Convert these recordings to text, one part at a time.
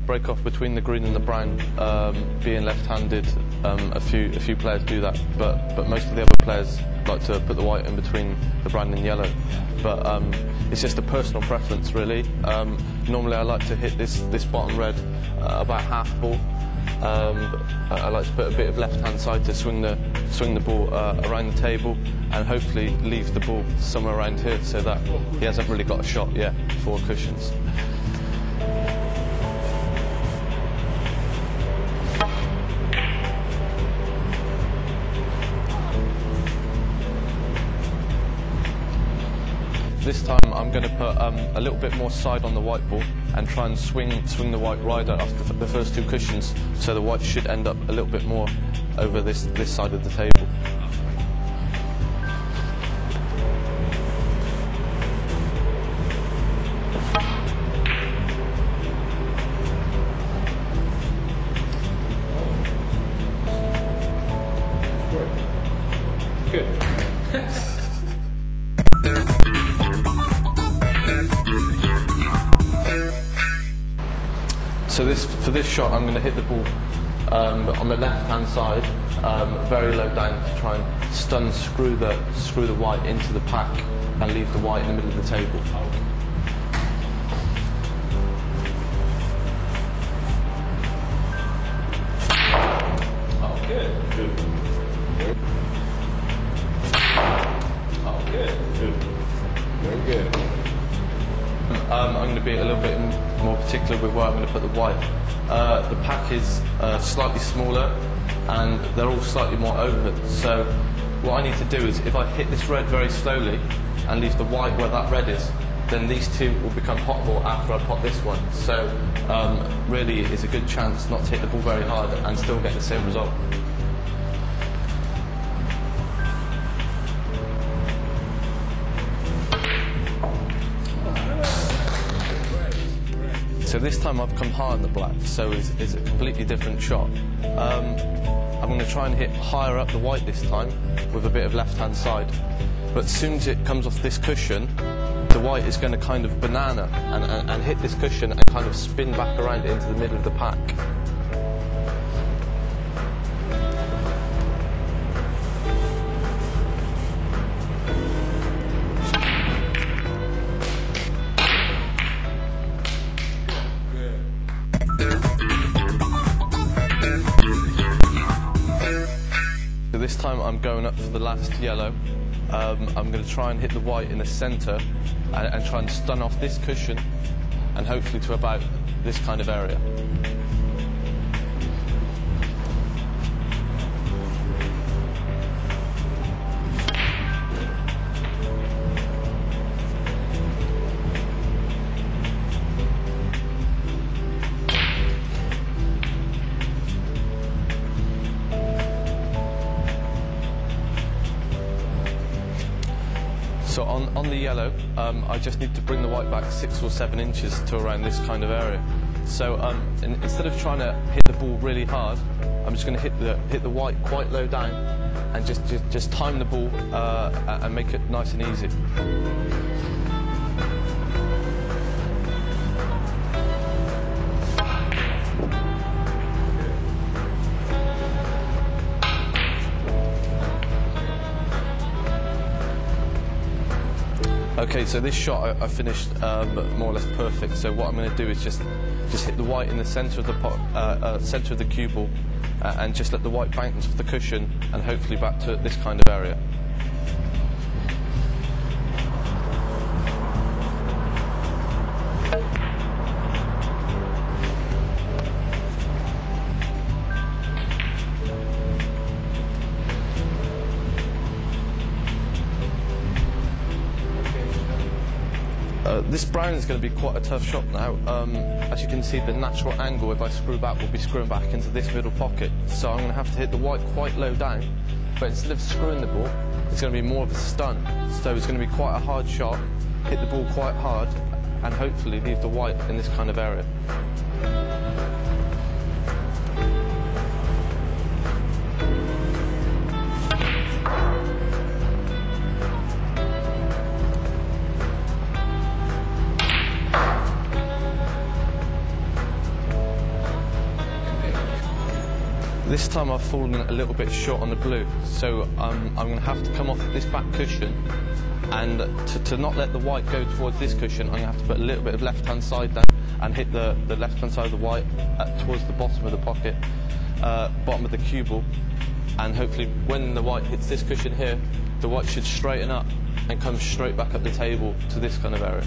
break off between the green and the brown. Being left-handed, a few players do that, but most of the other players like to put the white in between the brown and yellow. But it's just a personal preference, really. Normally I like to hit this bottom red about half ball. I like to put a bit of left-hand side to swing the ball around the table, and hopefully leave the ball somewhere around here so that he hasn't really got a shot yet for cushions. This time I'm going to put a little bit more side on the white ball and try and swing the white rider off the first two cushions, so the white should end up a little bit more over this side of the table. Good. So for this shot, I'm going to hit the ball on the left-hand side, very low down, to try and screw the white into the pack and leave the white in the middle of the table. Oh, good. Good. Oh, good. Good. Very good. I'm going to be a little bit more particular with where I'm going to put the white. The pack is slightly smaller and they're all slightly more open, so what I need to do is, if I hit this red very slowly and leave the white where that red is, then these two will become hot ball after I pot this one. So really it's a good chance not to hit the ball very hard and still get the same result. So this time I've come high on the black, so it's a completely different shot. I'm going to try and hit higher up the white this time with a bit of left-hand side. But as soon as it comes off this cushion, the white is going to kind of banana and hit this cushion and kind of spin back around into the middle of the pack. So this time I'm going up for the last yellow. I'm going to try and hit the white in the centre and try and stun off this cushion and hopefully to about this kind of area. So on the yellow, I just need to bring the white back 6 or 7 inches to around this kind of area. So instead of trying to hit the ball really hard, I'm just going to hit the white quite low down and just time the ball and make it nice and easy. Okay, so this shot I finished more or less perfect. So what I'm going to do is just hit the white in the centre of the pot, centre of the cue ball, and just let the white bounce off the cushion and hopefully back to this kind of area. This brown is going to be quite a tough shot now. As you can see, the natural angle, if I screw back, will be screwing back into this middle pocket. So I'm going to have to hit the white quite low down, but instead of screwing the ball, it's going to be more of a stun. So it's going to be quite a hard shot, hit the ball quite hard, and hopefully leave the white in this kind of area. This time I've fallen a little bit short on the blue, so I'm going to have to come off this back cushion, and to not let the white go towards this cushion, I'm going to have to put a little bit of left-hand side down and hit the left-hand side of the white towards the bottom of the pocket, bottom of the cue ball, and hopefully when the white hits this cushion here, the white should straighten up and come straight back up the table to this kind of area.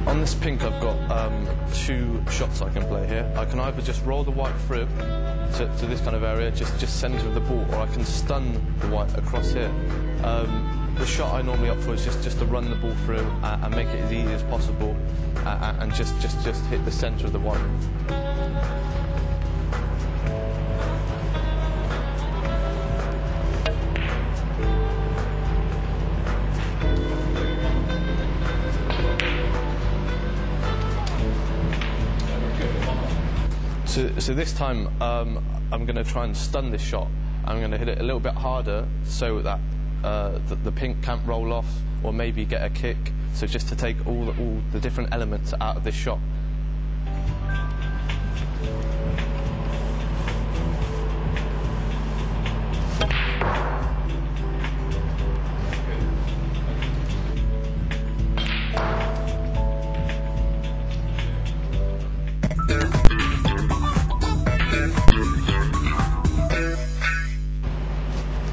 On this pink I've got two shots I can play here. I can either just roll the white through to this kind of area, just centre of the ball, or I can stun the white across here. The shot I normally opt for is just to run the ball through and make it as easy as possible, and just hit the centre of the white. So this time I'm going to try and stun this shot. I'm going to hit it a little bit harder so that the pink can't roll off or maybe get a kick. So just to take all the different elements out of this shot.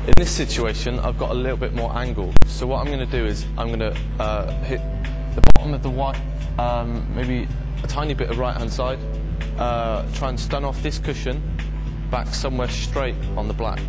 In this situation, I've got a little bit more angle. So what I'm going to do is I'm going to hit the bottom of the white, maybe a tiny bit of right-hand side, try and stun off this cushion, back somewhere straight on the black.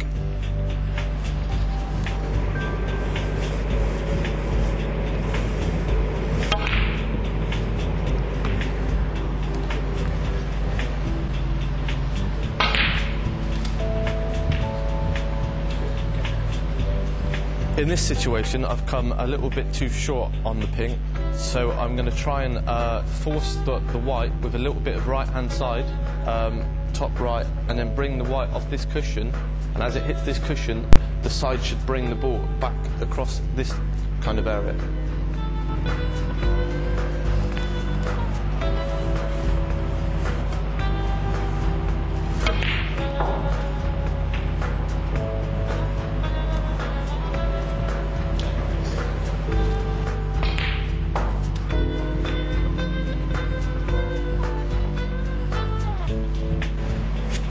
In this situation, I've come a little bit too short on the pink, so I'm going to try and force the white with a little bit of right-hand side, top right, and then bring the white off this cushion, and as it hits this cushion, the side should bring the ball back across this kind of area.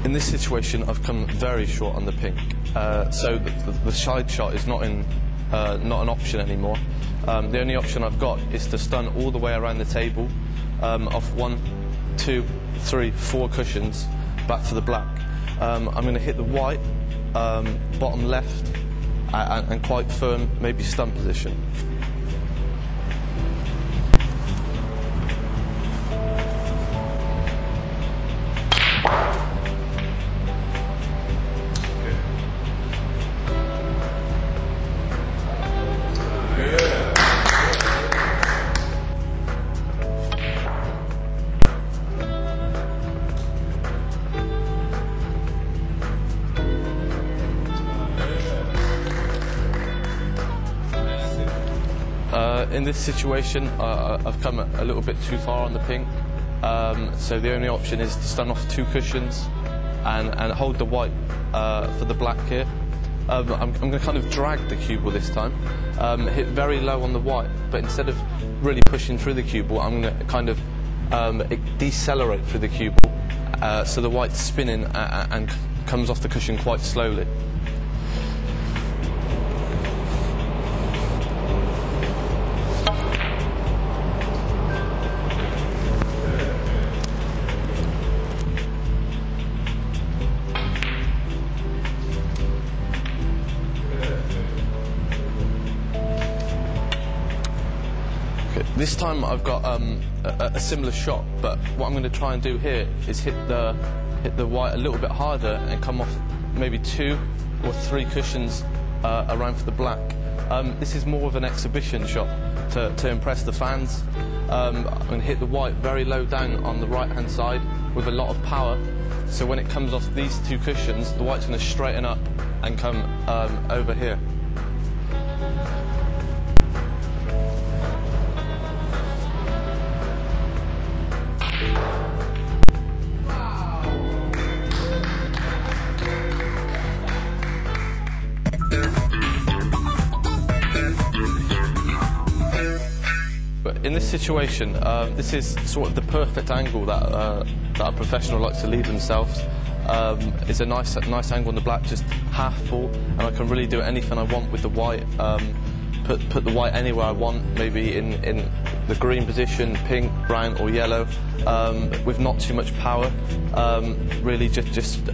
In this situation, I've come very short on the pink, so the side shot is not an option anymore. The only option I've got is to stun all the way around the table, off 1, 2, 3, 4 cushions, back to the black. I'm going to hit the white, bottom left, and quite firm, maybe stun position. In this situation, I've come a little bit too far on the pink, so the only option is to stun off 2 cushions and hold the white for the black here. I'm going to kind of drag the cue ball this time, hit very low on the white, but instead of really pushing through the cue ball, I'm going to kind of decelerate through the cue ball, so the white's spinning and comes off the cushion quite slowly. This time I've got a similar shot, but what I'm going to try and do here is hit the white a little bit harder and come off maybe 2 or 3 cushions around for the black, This is more of an exhibition shot to impress the fans. I'm going to hit the white very low down on the right hand side with a lot of power. So when it comes off these two cushions, the white's going to straighten up and come over here. In this situation, this is sort of the perfect angle that a professional likes to leave themselves. It's a nice angle on the black, just half full, and I can really do anything I want with the white. Put the white anywhere I want, maybe in the green position, pink, brown, or yellow, with not too much power. Really, just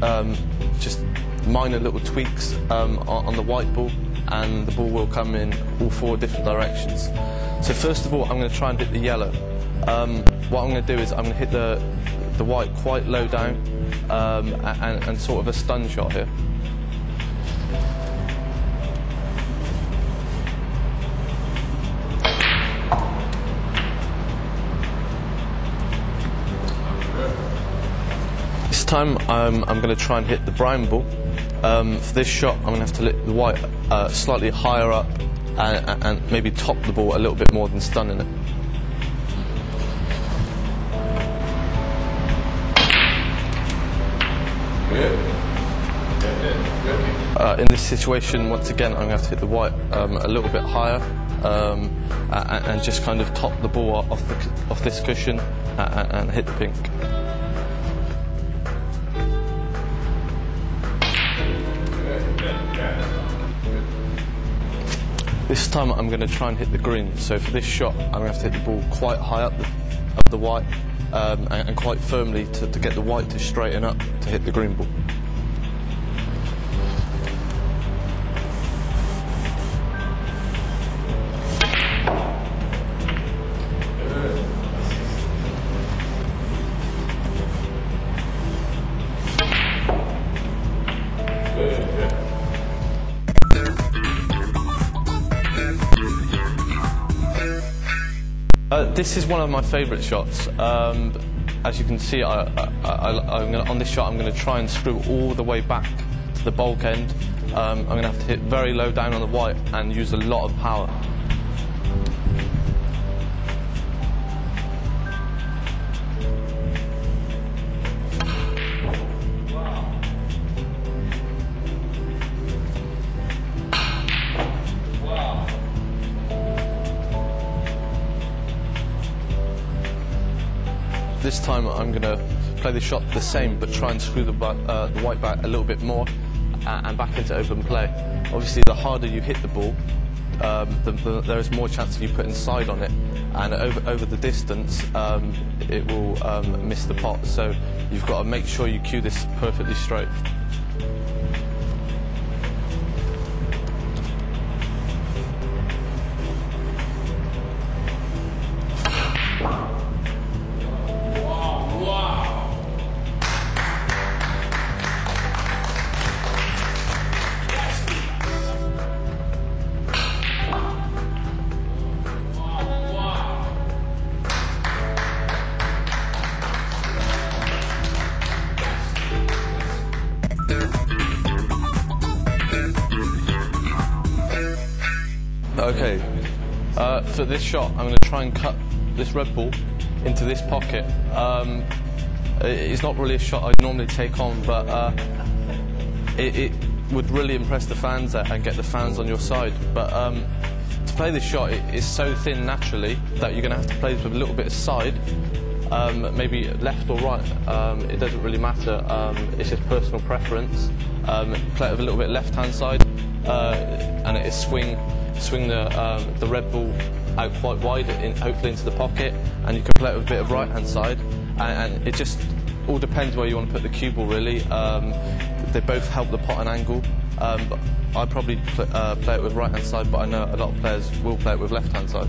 minor little tweaks on the white ball, and the ball will come in all four different directions. So first of all, I'm going to try and hit the yellow. What I'm going to do is I'm going to hit the white quite low down and sort of a stun shot here. This time I'm going to try and hit the brown ball. For this shot, I'm going to have to hit the white slightly higher up and maybe top the ball a little bit more than stunning it. In this situation, once again, I'm going to have to hit the white a little bit higher and just kind of top the ball off this cushion and hit the pink. This time I'm going to try and hit the green, so for this shot I'm going to have to hit the ball quite high up the white and quite firmly to get the white to straighten up to hit the green ball. This is one of my favourite shots. As you can see, on this shot I'm going to try and screw all the way back to the bulk end. I'm going to have to hit very low down on the white and use a lot of power. This time I'm going to play the shot the same, but try and screw the white back a little bit more and back into open play. Obviously, the harder you hit the ball, there is more chance of you putting side on it, and over the distance, it will miss the pot. So you've got to make sure you cue this perfectly straight. Okay, for this shot I'm going to try and cut this red ball into this pocket. It's not really a shot I'd normally take on, but it would really impress the fans and get the fans on your side. But to play this shot, it is so thin naturally that you're going to have to play this with a little bit of side, maybe left or right. It doesn't really matter, it's just personal preference. Play it with a little bit left-hand side, and it is swing the red ball out quite wide, hopefully into the pocket, and you can play it with a bit of right-hand side, and it just all depends where you want to put the cue ball, really. They both help the pot and angle, but I probably play it with right-hand side, but I know a lot of players will play it with left-hand side.